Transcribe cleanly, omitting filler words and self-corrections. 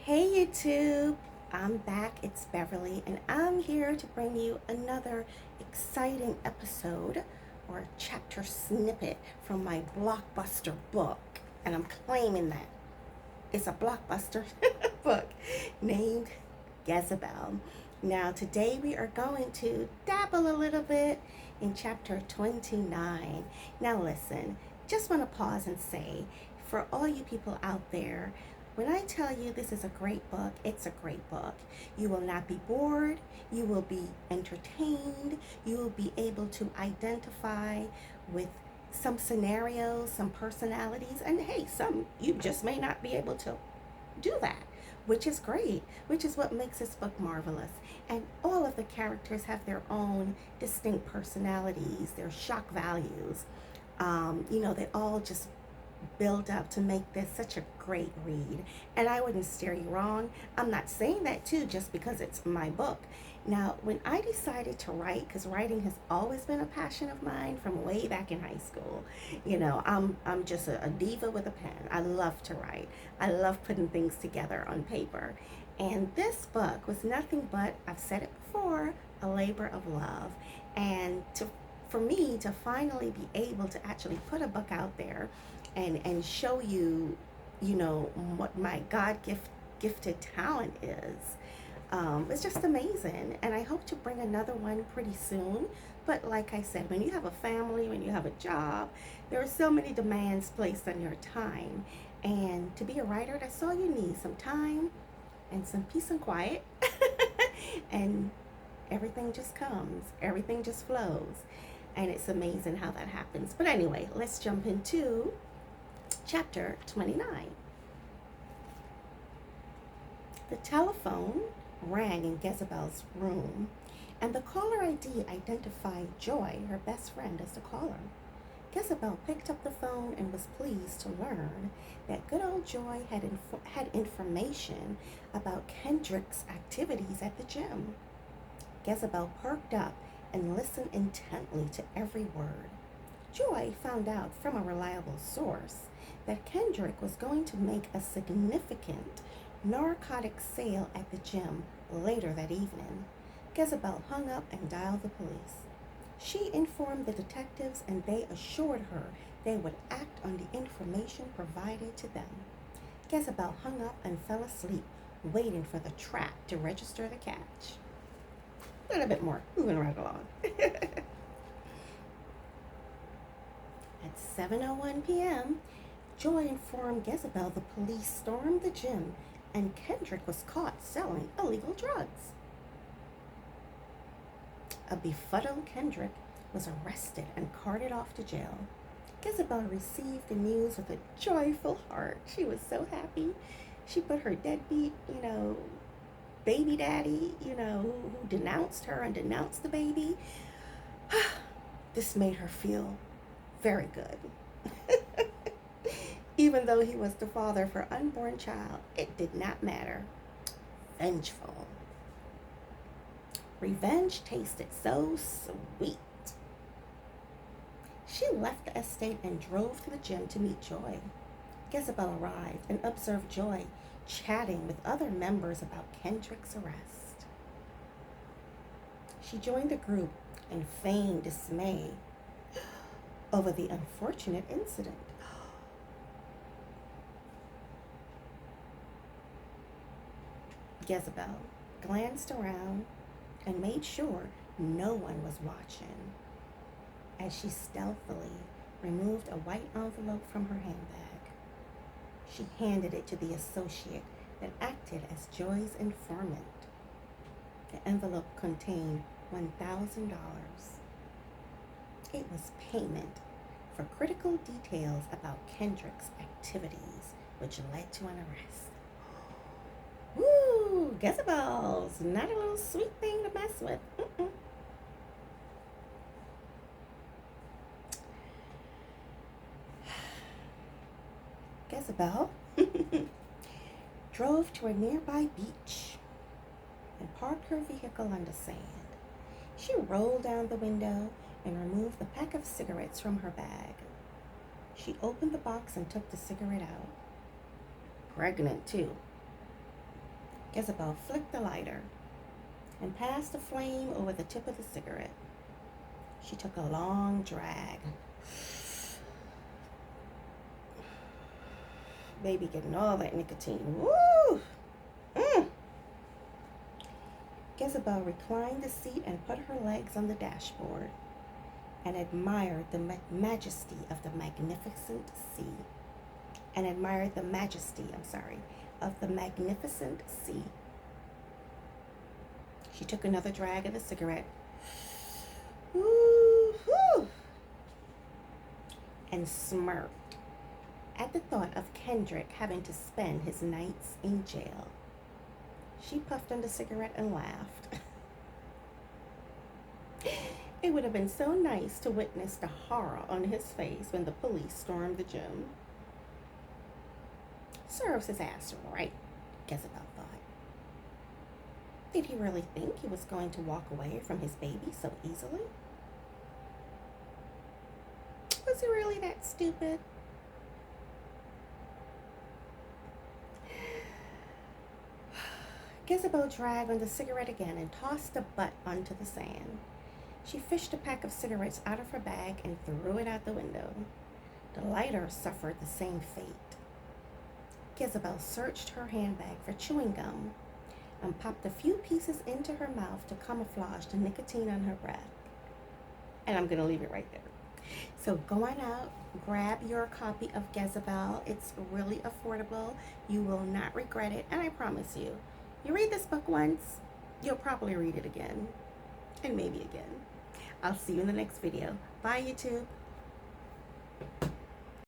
Hey YouTube, I'm back. It's Beverly, and I'm here to bring you another exciting episode or chapter snippet from my blockbuster book. And I'm claiming that it's a blockbuster book named Gezebel. Now, today we are going to dabble a little bit in chapter 29. Now, listen, just want to pause and say for all you people out there, when I tell you this is a great book, it's a great book. You will not be bored, you will be entertained, you will be able to identify with some scenarios, some personalities, and hey, some you just may not be able to do that, which is great, which is what makes this book marvelous. And all of the characters have their own distinct personalities, their shock values. They all just build up to make this such a great read. And I wouldn't steer you wrong. I'm not saying that too just because it's my book. Now, when I decided to write, because writing has always been a passion of mine from way back in high school, I'm just a diva with a pen. I love to write. I love putting things together on paper. And this book was nothing but, I've said it before, a labor of love. And for me to finally be able to actually put a book out there and show you, what my gifted talent is. It's just amazing. And I hope to bring another one pretty soon. But like I said, when you have a family, when you have a job, there are so many demands placed on your time. And to be a writer, that's all you need, some time and some peace and quiet. And everything just comes, everything just flows. And it's amazing how that happens. But anyway, let's jump into chapter 29. The telephone rang in Gezebel's room, and the caller ID identified Joy, her best friend, as the caller. Gezebel picked up the phone and was pleased to learn that good old Joy had information about Kendrick's activities at the gym. Gezebel perked up and listened intently to every word. Joy found out from a reliable source that Kendrick was going to make a significant narcotic sale at the gym later that evening. Gezebel hung up and dialed the police. She informed the detectives, and they assured her they would act on the information provided to them. Gezebel hung up and fell asleep, waiting for the trap to register the catch. A little bit more, moving right along. At 7:01 p.m., Joy informed Gezebel the police stormed the gym and Kendrick was caught selling illegal drugs. A befuddled Kendrick was arrested and carted off to jail. Gezebel received the news with a joyful heart. She was so happy. She put her deadbeat, baby daddy, who denounced her and denounced the baby. This made her feel very good. Even though he was the father of her unborn child, it did not matter. Vengeful. Revenge tasted so sweet. She left the estate and drove to the gym to meet Joy. Gezebel arrived and observed Joy chatting with other members about Kendrick's arrest. She joined the group and feigned dismay over the unfortunate incident. Gezebel glanced around and made sure no one was watching as she stealthily removed a white envelope from her handbag. She handed it to the associate that acted as Joy's informant. The envelope contained $1,000. It was payment for critical details about Kendrick's activities, which led to an arrest. Woo! Gezebel's not a little sweet thing to mess with. Gezebel drove to a nearby beach and parked her vehicle on the sand. She rolled down the window and removed the pack of cigarettes from her bag. She opened the box and took the cigarette out. Pregnant, too. Gezebel flicked the lighter and passed the flame over the tip of the cigarette. She took a long drag. Baby getting all that nicotine. Woo! Gezebel reclined the seat and put her legs on the dashboard and admired the majesty of the magnificent sea. Of the magnificent sea. She took another drag of the cigarette. Woo-hoo! And smirked at the thought of Kendrick having to spend his nights in jail. She puffed on the cigarette and laughed. It would have been so nice to witness the horror on his face when the police stormed the gym. Serves his ass right, Gezebel thought. Did he really think he was going to walk away from his baby so easily? Was he really that stupid? Gezebel dragged on the cigarette again and tossed the butt onto the sand. She fished a pack of cigarettes out of her bag and threw it out the window. The lighter suffered the same fate. Gezebel searched her handbag for chewing gum and popped a few pieces into her mouth to camouflage the nicotine on her breath. And I'm going to leave it right there. So go on out, grab your copy of Gezebel. It's really affordable. You will not regret it, and I promise you, you read this book once, you'll probably read it again, and maybe again. I'll see you in the next video. Bye, YouTube.